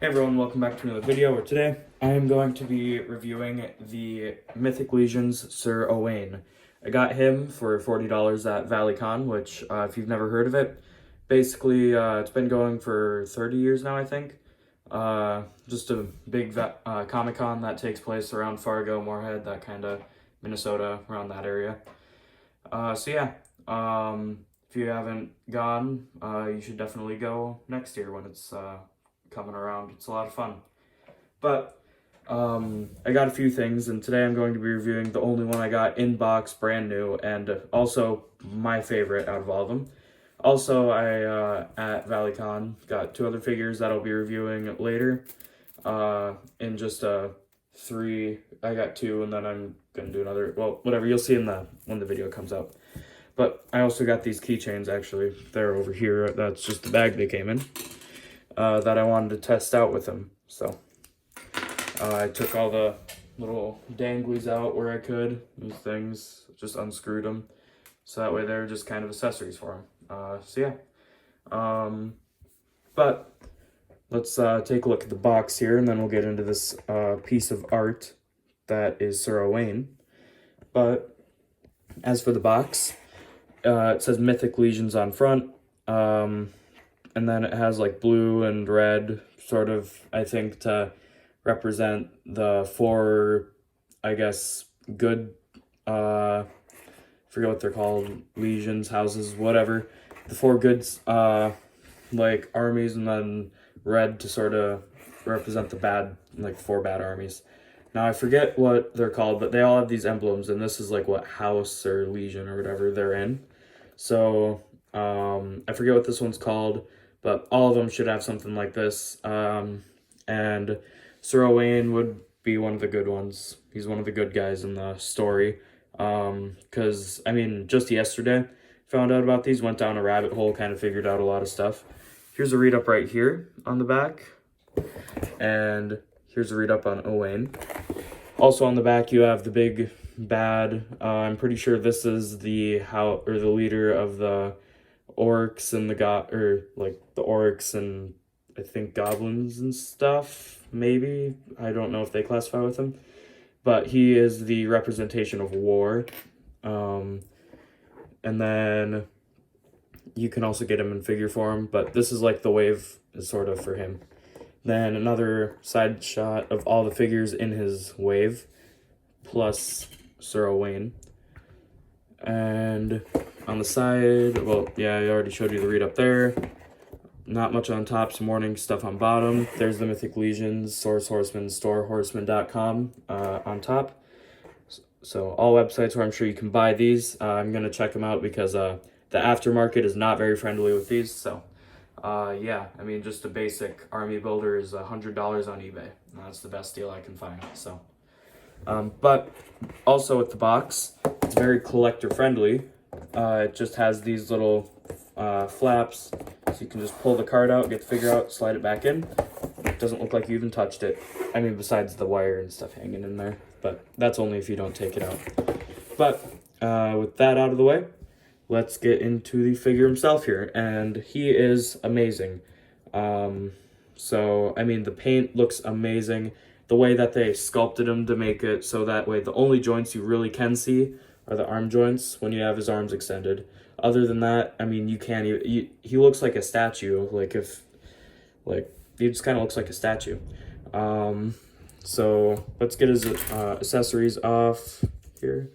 Hey everyone, welcome back to another video, where today I am going to be reviewing the Mythic Legions Sir Owain. I got him for $40 at ValleyCon, which, if you've never heard of it, basically it's been going for 30 years now, I think. Just a big Comic-Con that takes place around Fargo, Moorhead, that kind of Minnesota, around that area. If you haven't gone, you should definitely go next year when it's coming around. It's a lot of fun. But I got a few things, and today I'm going to be reviewing the only one I got in box, brand new, and also my favorite out of all of them. Also, I at ValleyCon got two other figures that I'll be reviewing later. In just three, I got two, and then I'm gonna do another. Well, whatever, you'll see when the video comes out. But I also got these keychains, actually. They're over here. That's just the bag they came in. That I wanted to test out with them. So I took all the little danglies out where I could. These things, just unscrewed them. So that way they're just kind of accessories for them. But let's take a look at the box here, and then we'll get into this piece of art that is Sir Owain. But as for the box, it says Mythic Legions on front, and then it has like blue and red, sort of, I think, to represent the four, I guess, good, forget what they're called, legions, houses, whatever. The four goods, like, armies, and then red to sort of represent the bad, like, four bad armies. Now, I forget what they're called, but they all have these emblems, and this is, like, what house or legion or whatever they're in. So, I forget what this one's called, but all of them should have something like this. And Sir Owain would be one of the good ones. He's one of the good guys in the story. Because, I mean, just yesterday, found out about these, went down a rabbit hole, kind of figured out a lot of stuff. Here's a read-up right here on the back. And here's a read-up on Owain. Also on the back, you have the big bad. I'm pretty sure this is the leader of the orcs and the the orcs and I think goblins and stuff. Maybe, I don't know if they classify with him, but he is the representation of war. And then you can also get him in figure form, but this is like the wave is sort of for him. Then another side shot of all the figures in his wave, plus Sir Owain. And on the side, well, yeah, I already showed you the read up there. Not much on top, some warning stuff on bottom. There's the Mythic Legions, Source Horseman, StoreHorseman.com on top. So all websites where I'm sure you can buy these. I'm going to check them out because the aftermarket is not very friendly with these. So yeah, I mean, just a basic army builder is $100 on eBay. And that's the best deal I can find. So, but also with the box, it's very collector friendly. It just has these little flaps, so you can just pull the card out, get the figure out, slide it back in. It doesn't look like you even touched it. I mean, besides the wire and stuff hanging in there, but that's only if you don't take it out. But with that out of the way, let's get into the figure himself here, and he is amazing. So, I mean, the paint looks amazing. The way that they sculpted him to make it so that way the only joints you really can see are the arm joints when you have his arms extended. Other than that, I mean, you can't even, he looks like a statue. He just kind of looks like a statue. So let's get his accessories off here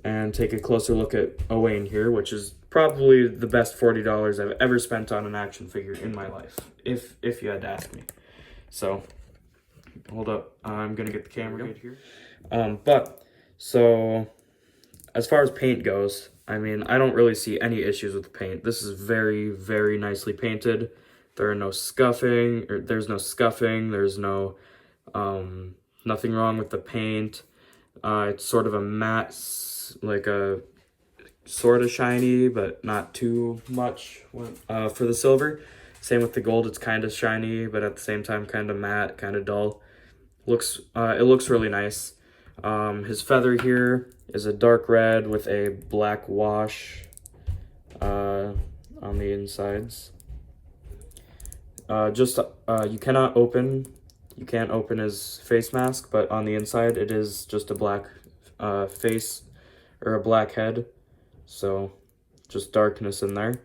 and take a closer look at Owain here, which is probably the best $40 I've ever spent on an action figure in my life, if you had to ask me. So, hold up, I'm gonna get the camera right here. So as far as paint goes, I mean, I don't really see any issues with the paint. This is very, very nicely painted. There's no scuffing, there's no, nothing wrong with the paint. It's sort of a matte, like a sort of shiny, but not too much for the silver. Same with the gold, it's kind of shiny, but at the same time kind of matte, kind of dull. It looks really nice. His feather here is a dark red with a black wash on the insides. you can't open his face mask, but on the inside it is just a black face or a black head, so just darkness in there,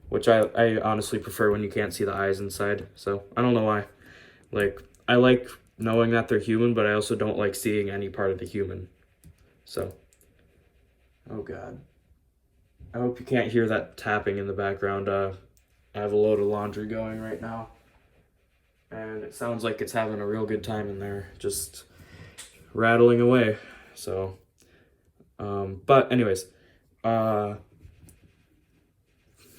which I honestly prefer when you can't see the eyes inside. So I don't know why. Like, I like knowing that they're human, but I also don't like seeing any part of the human. So, oh god, I hope you can't hear that tapping in the background. I have a load of laundry going right now, and it sounds like it's having a real good time in there, just rattling away. So, but anyways, the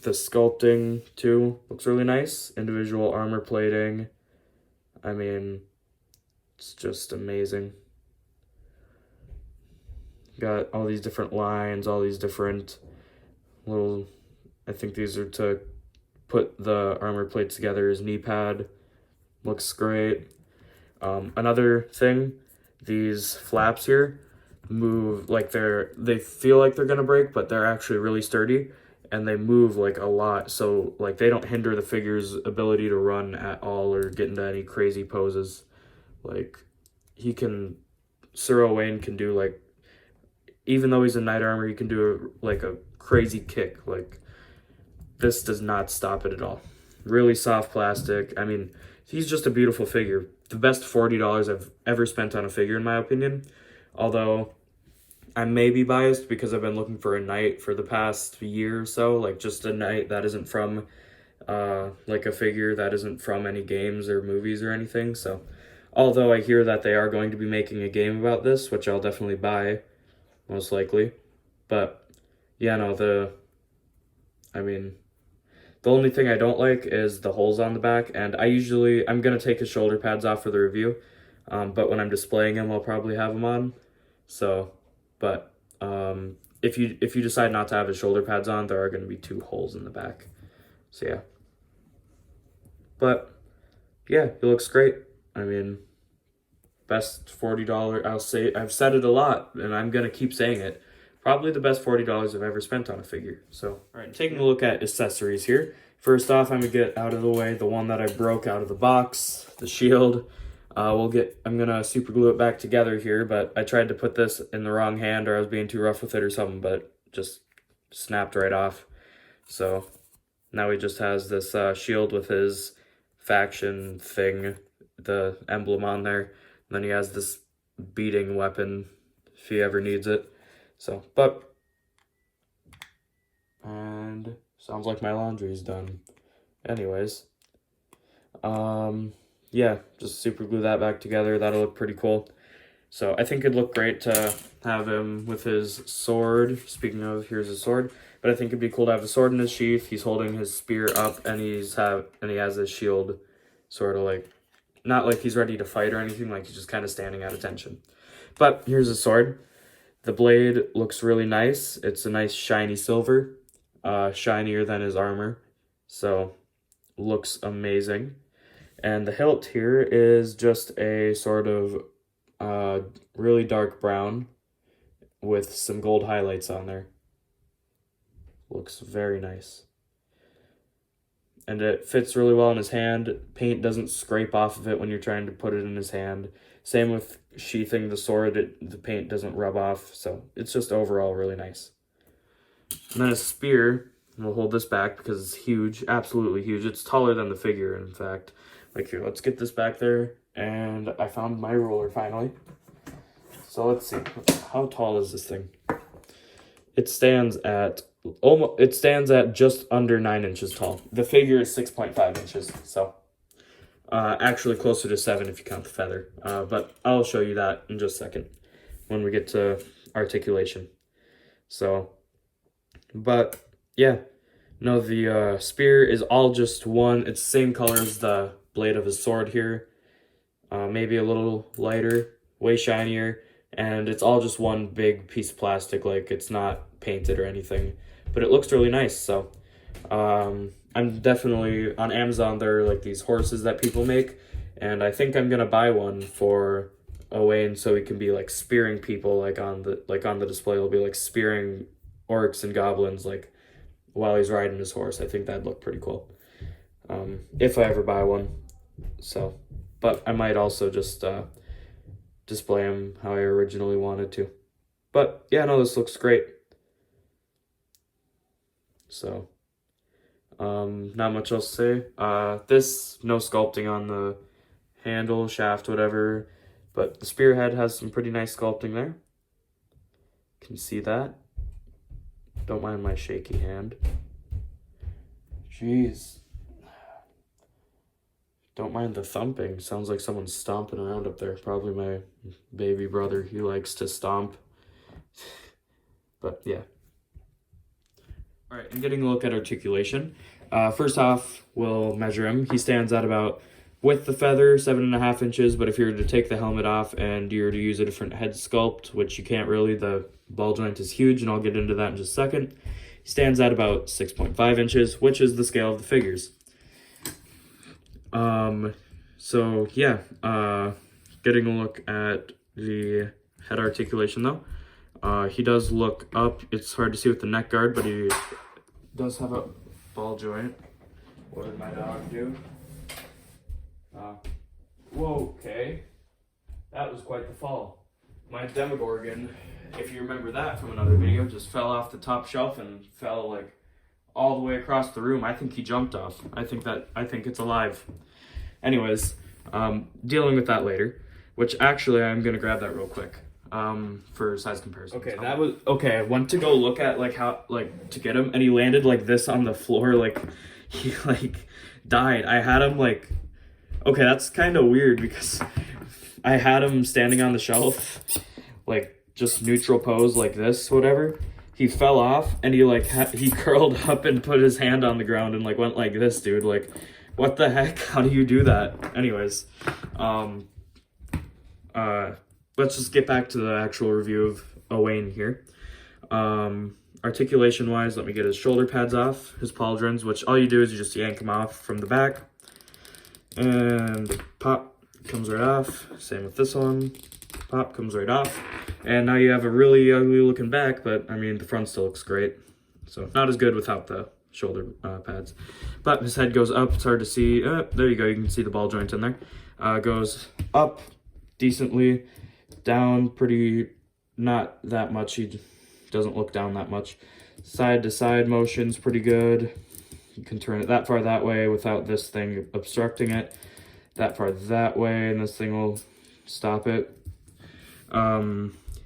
sculpting too looks really nice. Individual armor plating. I mean, it's just amazing. Got all these different lines, all these different little, I think these are to put the armor plates together. His knee pad looks great. Another thing, these flaps here move like they feel like they're gonna break, but they're actually really sturdy, and they move like a lot, so like they don't hinder the figure's ability to run at all or get into any crazy poses. Like, Sir Owain can do, like, even though he's in knight armor, he can do like a crazy kick. Like, this does not stop it at all. Really soft plastic. I mean, he's just a beautiful figure. The best $40 I've ever spent on a figure, in my opinion. Although I may be biased because I've been looking for a knight for the past year or so, like just a knight that isn't from like a figure that isn't from any games or movies or anything. So although I hear that they are going to be making a game about this, which I'll definitely buy, most likely. But yeah, no, the only thing I don't like is the holes on the back, and I'm gonna take his shoulder pads off for the review, but when I'm displaying him, I'll probably have them on. So, but if you decide not to have his shoulder pads on, there are gonna be 2 holes in the back. So yeah. But yeah, he looks great. I mean, best $40. I've said it a lot, and I'm gonna keep saying it. Probably the best $40 I've ever spent on a figure. So, all right, taking a look at accessories here. First off, I'm gonna get out of the way the one that I broke out of the box, the shield. I'm gonna super glue it back together here, but I tried to put this in the wrong hand, or I was being too rough with it or something, but just snapped right off. So now he just has this shield with his faction thing, the emblem on there. And then he has this beating weapon if he ever needs it. So, and sounds like my laundry's done. Anyways, yeah, just super glue that back together. That'll look pretty cool. So I think it'd look great to have him with his sword. Speaking of, here's his sword. But I think it'd be cool to have a sword in his sheath. He's holding his spear up, and he has his shield, sort of like, not like he's ready to fight or anything. Like, he's just kind of standing at attention. But here's his sword. The blade looks really nice. It's a nice shiny silver, shinier than his armor, so looks amazing. And the hilt here is just a sort of really dark brown with some gold highlights on there. Looks very nice. And it fits really well in his hand. Paint doesn't scrape off of it when you're trying to put it in his hand. Same with sheathing the sword, the paint doesn't rub off, so it's just overall really nice. And then a spear, and we'll hold this back because it's huge, absolutely huge. It's taller than the figure, in fact. Like, here, let's get this back there, and I found my ruler finally. So let's see, how tall is this thing? It stands at just under 9 inches tall. The figure is 6.5 inches, so actually closer to 7 if you count the feather. But I'll show you that in just a second when we get to articulation. So, but yeah, no, the spear is all just one. It's the same color as the blade of his sword here. Maybe a little lighter, way shinier, and it's all just one big piece of plastic. Like, it's not painted or anything, but it looks really nice. So I'm definitely on Amazon. There are like these horses that people make, and I think I'm gonna buy one for Owain so he can be like spearing people, like on the display. He'll be like spearing orcs and goblins like while he's riding his horse. I think that'd look pretty cool. if I ever buy one. So, but I might also just display them how I originally wanted to. But yeah, no, this looks great. So, not much else to say. This, no sculpting on the handle, shaft, whatever, but the spearhead has some pretty nice sculpting there. Can you see that? Don't mind my shaky hand. Jeez. Don't mind the thumping. Sounds like someone's stomping around up there. Probably my baby brother. He likes to stomp. But yeah. All right, and getting a look at articulation. First off, we'll measure him. He stands at about, with the feather, 7.5 inches, but if you were to take the helmet off and you were to use a different head sculpt, which you can't really, the ball joint is huge, and I'll get into that in just a second, he stands at about 6.5 inches, which is the scale of the figures. So yeah, getting a look at the head articulation though. He does look up. It's hard to see with the neck guard, but he does have a ball joint. What did my dog do? Whoa, okay. That was quite the fall. My Demogorgon, if you remember that from another video, just fell off the top shelf and fell like all the way across the room. I think he jumped off. I think it's alive. Anyways, dealing with that later, which actually I'm gonna grab that real quick. For size comparison. Okay, that was okay. I went to go look at like how to get him, and he landed like this on the floor, like he like died. I had him like, okay, that's kind of weird because I had him standing on the shelf, like just neutral pose like this, whatever. He fell off and he like he curled up and put his hand on the ground and like went like this, dude. Like, what the heck? How do you do that? Anyways, let's just get back to the actual review of Owain here. Articulation wise, let me get his shoulder pads off, his pauldrons, which all you do is you just yank them off from the back. And pop, comes right off. Same with this one. Pop, comes right off. And now you have a really ugly looking back, but I mean, the front still looks great. So not as good without the shoulder pads. But his head goes up, it's hard to see. There you go, you can see the ball joint in there. Goes up decently, down pretty, not that much. He doesn't look down that much. Side to side motion's pretty good. You can turn it that far that way without this thing obstructing it. That far that way, and this thing will stop it.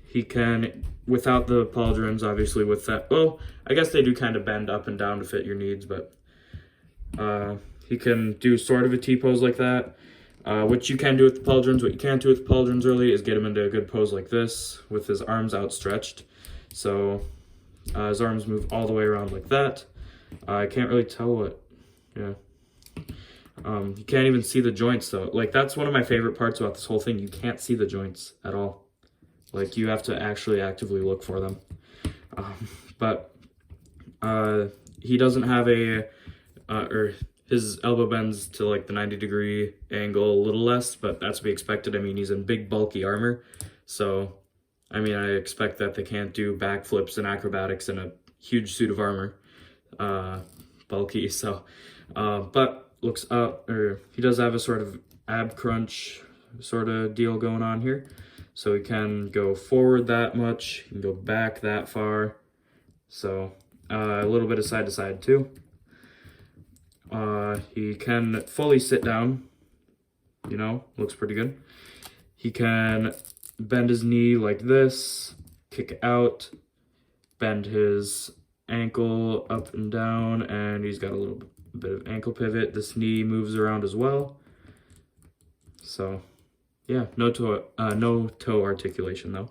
He can, without the pauldrons, obviously with that, well, I guess they do kind of bend up and down to fit your needs, but he can do sort of a T-pose like that, which you can do with the pauldrons. What you can't do with the pauldrons really is get him into a good pose like this with his arms outstretched. So his arms move all the way around like that. I can't really tell what, yeah. You can't even see the joints though. Like, that's one of my favorite parts about this whole thing. You can't see the joints at all. Like, you have to actually actively look for them. But he doesn't have a, or his elbow bends to like the 90-degree angle a little less, but that's to be expected. I mean, he's in big bulky armor. So, I mean, I expect that they can't do backflips and acrobatics in a huge suit of armor. Bulky, so, but looks up, or he does have a sort of ab crunch sort of deal going on here. So he can go forward that much, he can go back that far. So a little bit of side to side too. He can fully sit down, you know, looks pretty good. He can bend his knee like this, kick out, bend his ankle up and down, and he's got a little bit of ankle pivot. This knee moves around as well. So yeah, no toe articulation though.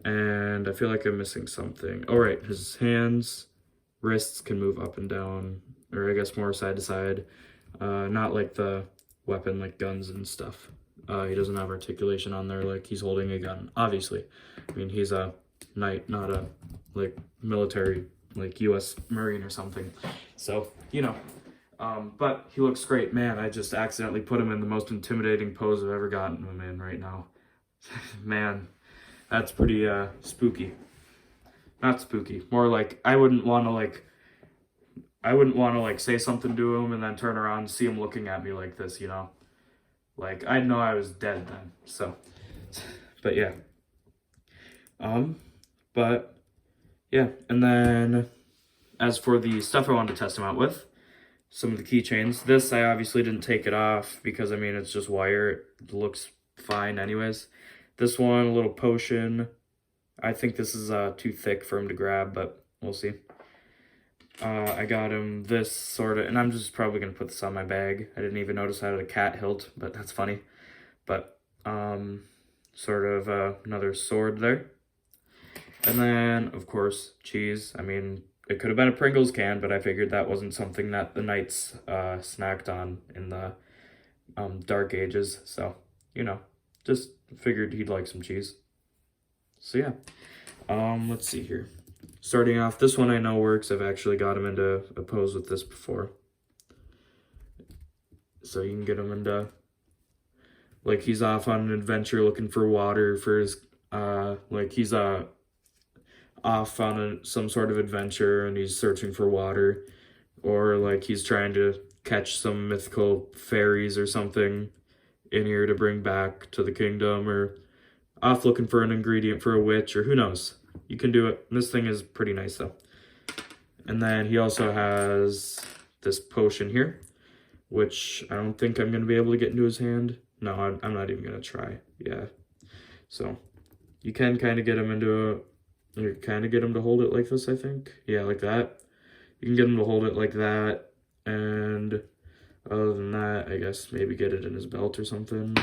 And I feel like I'm missing something. Oh right, his hands, wrists can move up and down, or I guess more side to side. Not like the weapon, like guns and stuff. He doesn't have articulation on there like he's holding a gun, obviously. I mean, he's a knight, not a like military, like US Marine or something. So, you know, but he looks great. Man, I just accidentally put him in the most intimidating pose I've ever gotten him in right now. Man, that's pretty spooky. Not spooky, more like I wouldn't want to like I wouldn't want to like say something to him and then turn around and see him looking at me like this, you know? Like I'd know I was dead then. So, but yeah. But yeah, and then as for the stuff I wanted to test him out with, some of the keychains. This, I obviously didn't take it off because, I mean, it's just wire. It looks fine anyways. This one, a little potion. I think this is too thick for him to grab, but we'll see. I got him this sort of, and I'm just probably going to put this on my bag. I didn't even notice I had a cat hilt, but that's funny. But sort of another sword there. And then, of course, cheese. I mean, it could have been a Pringles can, but I figured that wasn't something that the knights snacked on in the Dark Ages. So, you know, just figured he'd like some cheese. So, yeah. Let's see here. Starting off, this one I know works. I've actually got him into a pose with this before. So you can get him into, like, he's off on an adventure looking for water for his, like, he's off on some sort of adventure and he's searching for water, or like he's trying to catch some mythical fairies or something in here to bring back to the kingdom, or off looking for an ingredient for a witch, or who knows. You can do it. This thing is pretty nice though. And then he also has this potion here, which I don't think I'm going to be able to get into his hand. No, I'm not even going to try. Yeah. So you can kind of get him into you kind of get him to hold it like this, I think. Yeah, like that. You can get him to hold it like that. And other than that, I guess maybe get it in his belt or something.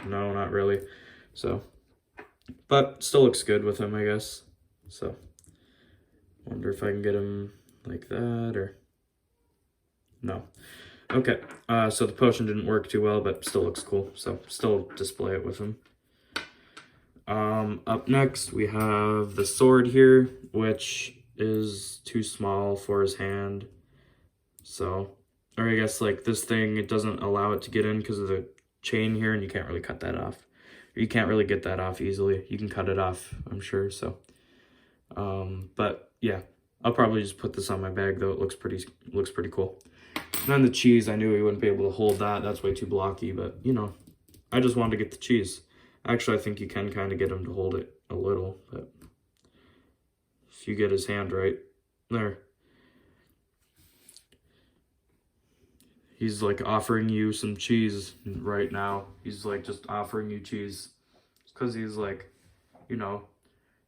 No, not really. So, but still looks good with him, I guess. So, wonder if I can get him like that or... No. Okay, so the potion didn't work too well, but still looks cool. So, still display it with him. Up next, we have the sword here, which is too small for his hand. So, or I guess like this thing, it doesn't allow it to get in because of the chain here, and you can't really cut that off. Or you can't really get that off easily. You can cut it off, I'm sure, so. But yeah, I'll probably just put this on my bag though. It looks pretty cool. And then the cheese, I knew he wouldn't be able to hold that. That's way too blocky, but you know, I just wanted to get the cheese. Actually, I think you can kind of get him to hold it a little, but if you get his hand right, there. He's like offering you some cheese right now. He's like just offering you cheese. Because he's like, you know,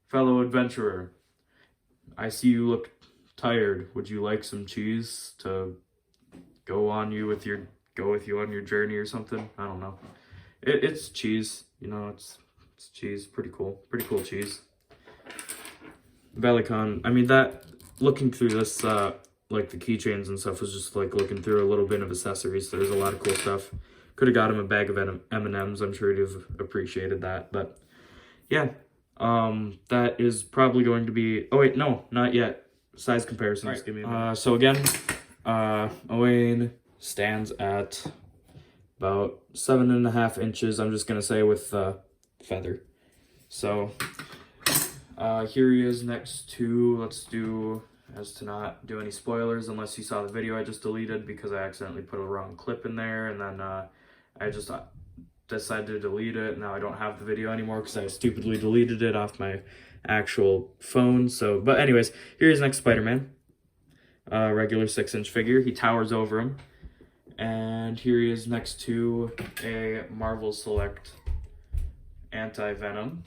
fellow adventurer, I see you look tired. Would you like some cheese to go with you on your journey or something? I don't know. It's cheese, you know, it's cheese, pretty cool cheese. Velicon, I mean, that, looking through this, like the keychains and stuff, was just like looking through a little bit of accessories. There's a lot of cool stuff. Could have got him a bag of M&Ms, I'm sure he'd have appreciated that, but yeah, that is probably going to be, oh wait, no, not yet. Size comparisons, right. Give me a minute. So again, Owain stands at about 7.5 inches, I'm just gonna say, with feather. So here he is next to, let's do, as to not do any spoilers unless you saw the video I just deleted because I accidentally put a wrong clip in there, and then I just decided to delete it. Now I don't have the video anymore because I stupidly deleted it off my actual phone. So, but anyways, here is next Spider-Man. Regular 6-inch figure. He towers over him. And here he is next to a Marvel Select Anti-Venom,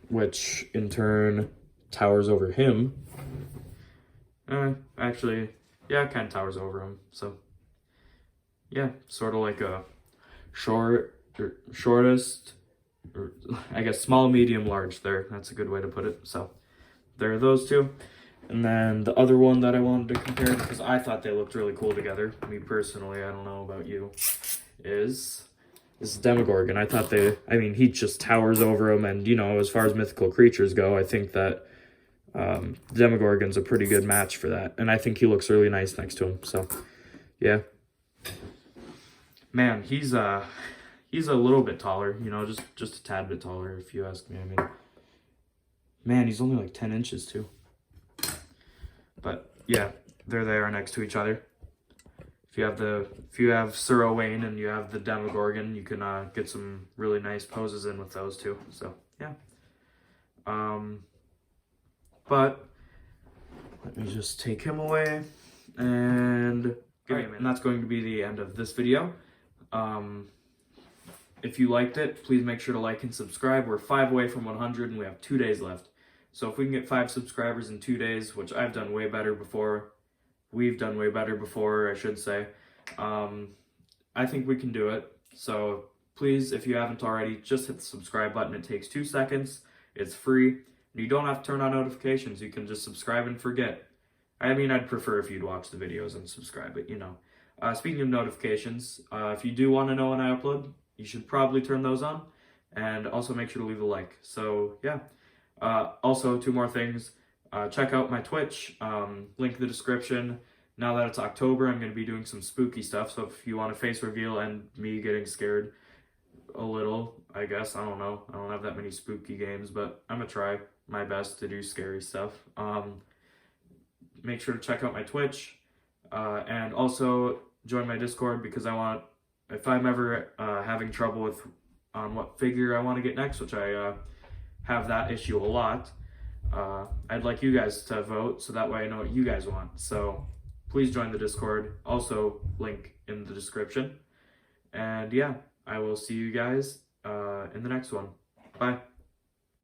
which in turn towers over him. Actually, yeah, it kind of towers over him. So, yeah, sort of like a shortest, or I guess small, medium, large there. That's a good way to put it. So, there are those two. And then the other one that I wanted to compare, because I thought they looked really cool together, me personally, I don't know about you, is this Demogorgon. I thought he just towers over him, and, you know, as far as mythical creatures go, I think that Demogorgon's a pretty good match for that. And I think he looks really nice next to him, so, yeah. Man, he's a little bit taller, you know, just a tad bit taller, if you ask me. I mean, man, he's only like 10 inches, too. But yeah, there they are next to each other. If you have Sir Owain and you have the Demogorgon, you can get some really nice poses in with those two. So yeah. But let me just take him away, and that's going to be the end of this video. If you liked it, please make sure to like and subscribe. We're 5 away from 100 and we have 2 days left. So if we can get 5 subscribers in 2 days, which I've done way better before, we've done way better before, I should say, I think we can do it. So please, if you haven't already, just hit the subscribe button. It takes 2 seconds. It's free. You don't have to turn on notifications. You can just subscribe and forget. I mean, I'd prefer if you'd watch the videos and subscribe, but you know. Speaking of notifications, if you do want to know when I upload, you should probably turn those on, and also make sure to leave a like. So yeah. Also, 2 more things. Check out my Twitch, link in the description. Now that it's October, I'm going to be doing some spooky stuff, so if you want a face reveal and me getting scared a little, I guess, I don't know. I don't have that many spooky games, but I'm going to try my best to do scary stuff. Make sure to check out my Twitch, and also join my Discord, because I want, if I'm ever having trouble with what figure I want to get next, which I have that issue a lot, I'd like you guys to vote, so that way I know what you guys want. So please join the Discord, also link in the description. And yeah, I will see you guys in the next one. Bye.